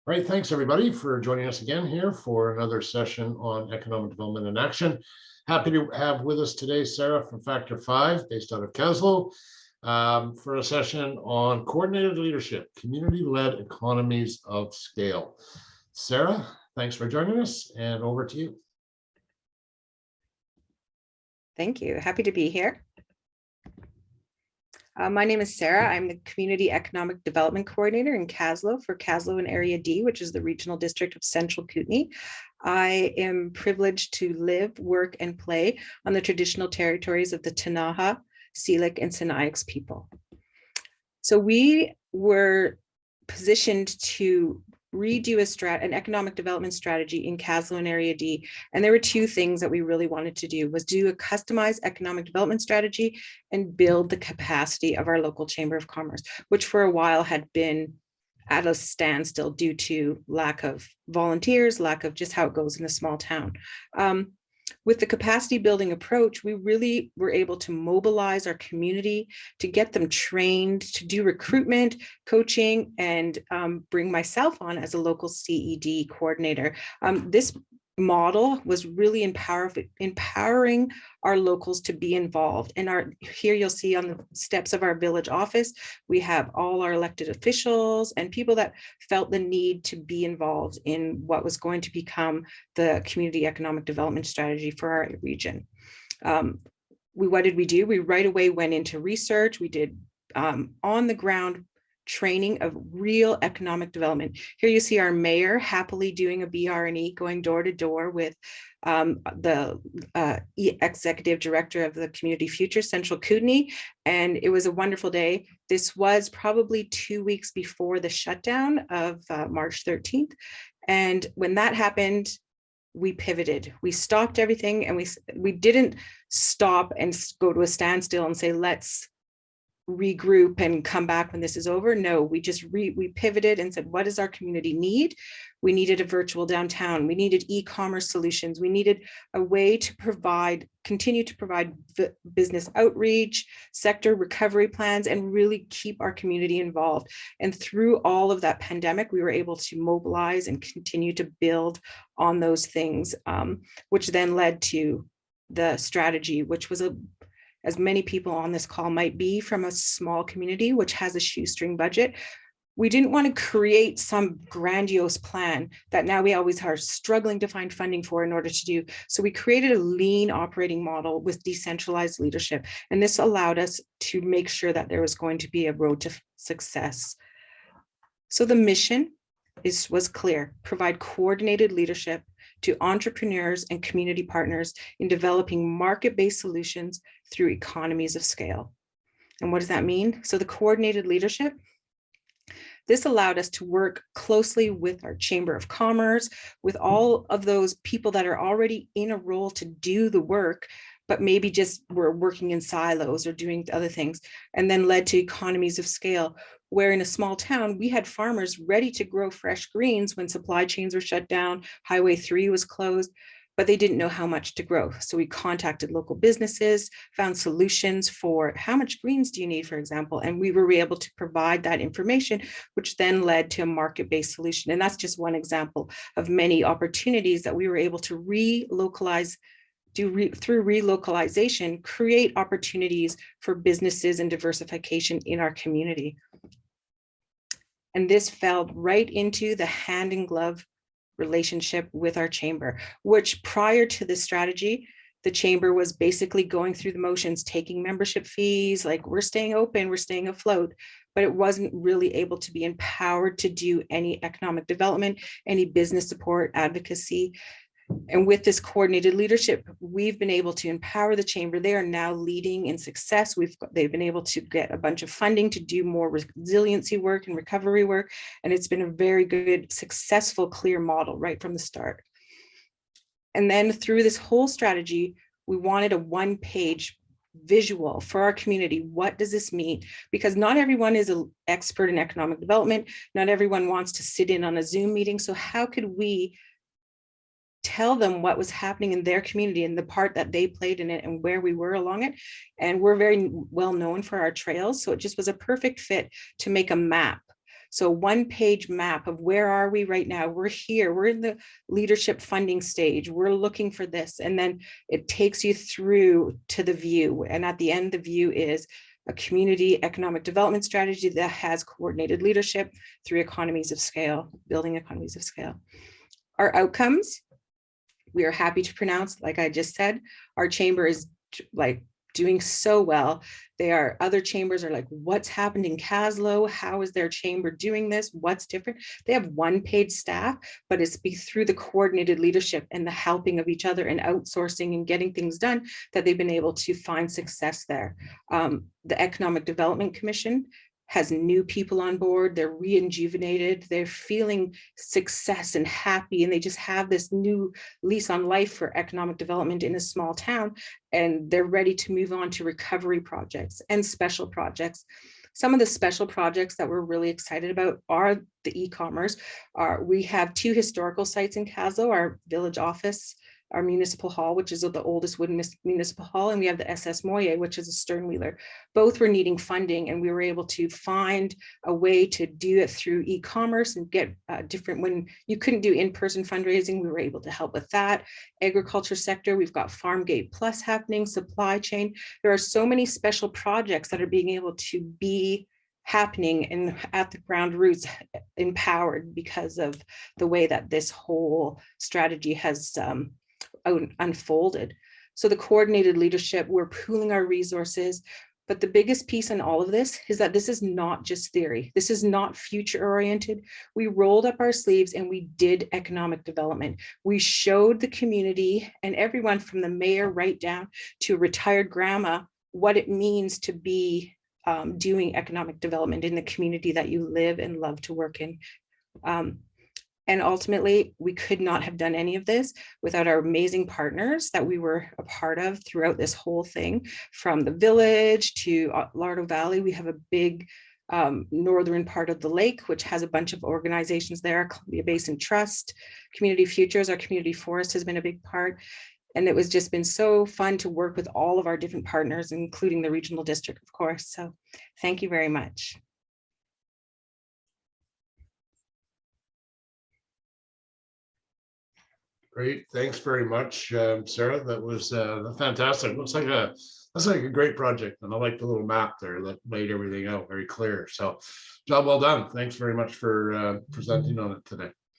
All right, thanks everybody for joining us again here for another session on economic development in action. Happy to have with us today Sarah from Factor 5, based out of Caslow, for a session on coordinated leadership, community-led economies of scale. Sarah, thanks for joining us, and over to you. Thank you. Happy to be here. My name is Sarah. I'm the Community Economic Development Coordinator in Caslow for Caslow and Area D, which is the regional district of Central Kootenay. I am privileged to live, work, and play on the traditional territories of the Ktunaxa, Syilx, and Sinixt people. So we were positioned to redo an economic development strategy in Caslow and Area D. And there were two things that we really wanted to do, was do a customized economic development strategy and build the capacity of our local Chamber of Commerce, which for a while had been at a standstill due to lack of volunteers, lack of just how it goes in a small town. With the capacity building approach, we really were able to mobilize our community, to get them trained, to do recruitment, coaching, and bring myself on as a local CED coordinator. This model was really empowering our locals to be involved. And here you'll see on the steps of our village office, we have all our elected officials and people that felt the need to be involved in what was going to become the community economic development strategy for our region. What did we do? We right away went into research. We did on the ground training of real economic development. Here you see our mayor happily doing a BR&E, going door to door with the executive director of the Community Future, Central Kootenay, and it was a wonderful day. This was probably 2 weeks before the shutdown of March 13th. And when that happened, we pivoted. We stopped everything, and we didn't stop and go to a standstill and say, let's regroup and come back when this is over. No, we just we pivoted and said, what does our community need? We needed a virtual downtown. We needed e-commerce solutions. We needed a way to continue to provide business outreach, sector recovery plans, and really keep our community involved. And through all of that pandemic, we were able to mobilize and continue to build on those things, which then led to the strategy, which was as many people on this call might be from a small community, which has a shoestring budget. We didn't want to create some grandiose plan that now we always are struggling to find funding for in order to do. So we created a lean operating model with decentralized leadership. And this allowed us to make sure that there was going to be a road to success. So the mission was clear: provide coordinated leadership to entrepreneurs and community partners in developing market-based solutions through economies of scale. And what does that mean? So the coordinated leadership, this allowed us to work closely with our Chamber of Commerce, with all of those people that are already in a role to do the work, but maybe just were working in silos or doing other things, and then led to economies of scale, where in a small town, we had farmers ready to grow fresh greens when supply chains were shut down, Highway 3 was closed, but they didn't know how much to grow. So we contacted local businesses, found solutions for how much greens do you need, for example, and we were able to provide that information, which then led to a market-based solution. And that's just one example of many opportunities that we were able to relocalize through relocalization, create opportunities for businesses and diversification in our community. And this fell right into the hand in glove relationship with our chamber, which prior to this strategy, the chamber was basically going through the motions, taking membership fees, like we're staying open, we're staying afloat, but it wasn't really able to be empowered to do any economic development, any business support, advocacy. And with this coordinated leadership, we've been able to empower the chamber. They are now leading in success. They've been able to get a bunch of funding to do more resiliency work and recovery work. And it's been a very good, successful, clear model right from the start. And then through this whole strategy, we wanted a one-page visual for our community. What does this mean? Because not everyone is an expert in economic development. Not everyone wants to sit in on a Zoom meeting. So how could we tell them what was happening in their community and the part that they played in it and where we were along it? And we're very well known for our trails. So it just was a perfect fit to make a map So 1-page map of where are we right now? We're here, we're in the leadership funding stage, we're looking for this. And then it takes you through to the view. And at the end, the view is a community economic development strategy that has coordinated leadership through economies of scale, building economies of scale. Our outcomes, we are happy to pronounce, like I just said, our chamber is like doing so well. Other chambers are like, what's happened in Caslo? How is their chamber doing this? What's different? They have 1-page staff, but it's through the coordinated leadership and the helping of each other and outsourcing and getting things done that they've been able to find success there. The Economic Development Commission has new people on board. They're rejuvenated. They're feeling success and happy, and they just have this new lease on life for economic development in a small town, and they're ready to move on to recovery projects and special projects. Some of the special projects that we're really excited about are the e-commerce. We have 2 historical sites in Caslo, our village office, our municipal hall, which is the oldest wooden municipal hall, and we have the SS Moyer, which is a sternwheeler. Both were needing funding, and we were able to find a way to do it through e-commerce and get different, when you couldn't do in-person fundraising, we were able to help with that. Agriculture sector, we've got Farm Gate Plus happening, supply chain. There are so many special projects that are being able to be happening and at the ground roots, empowered because of the way that this whole strategy has unfolded. So the coordinated leadership, we're pooling our resources. But the biggest piece in all of this is that this is not just theory. This is not future oriented. We rolled up our sleeves and we did economic development. We showed the community and everyone from the mayor right down to retired grandma what it means to be doing economic development in the community that you live and love to work in. And ultimately, we could not have done any of this without our amazing partners that we were a part of throughout this whole thing. From the village to Lardo Valley, we have a big northern part of the lake, which has a bunch of organizations there, Columbia Basin Trust, Community Futures, our community forest has been a big part. And it was just been so fun to work with all of our different partners, including the regional district, of course. So thank you very much. Great, thanks very much, Sarah. That was fantastic. That's like a great project, and I like the little map there that laid everything out very clear. So, job well done. Thanks very much for presenting on it today.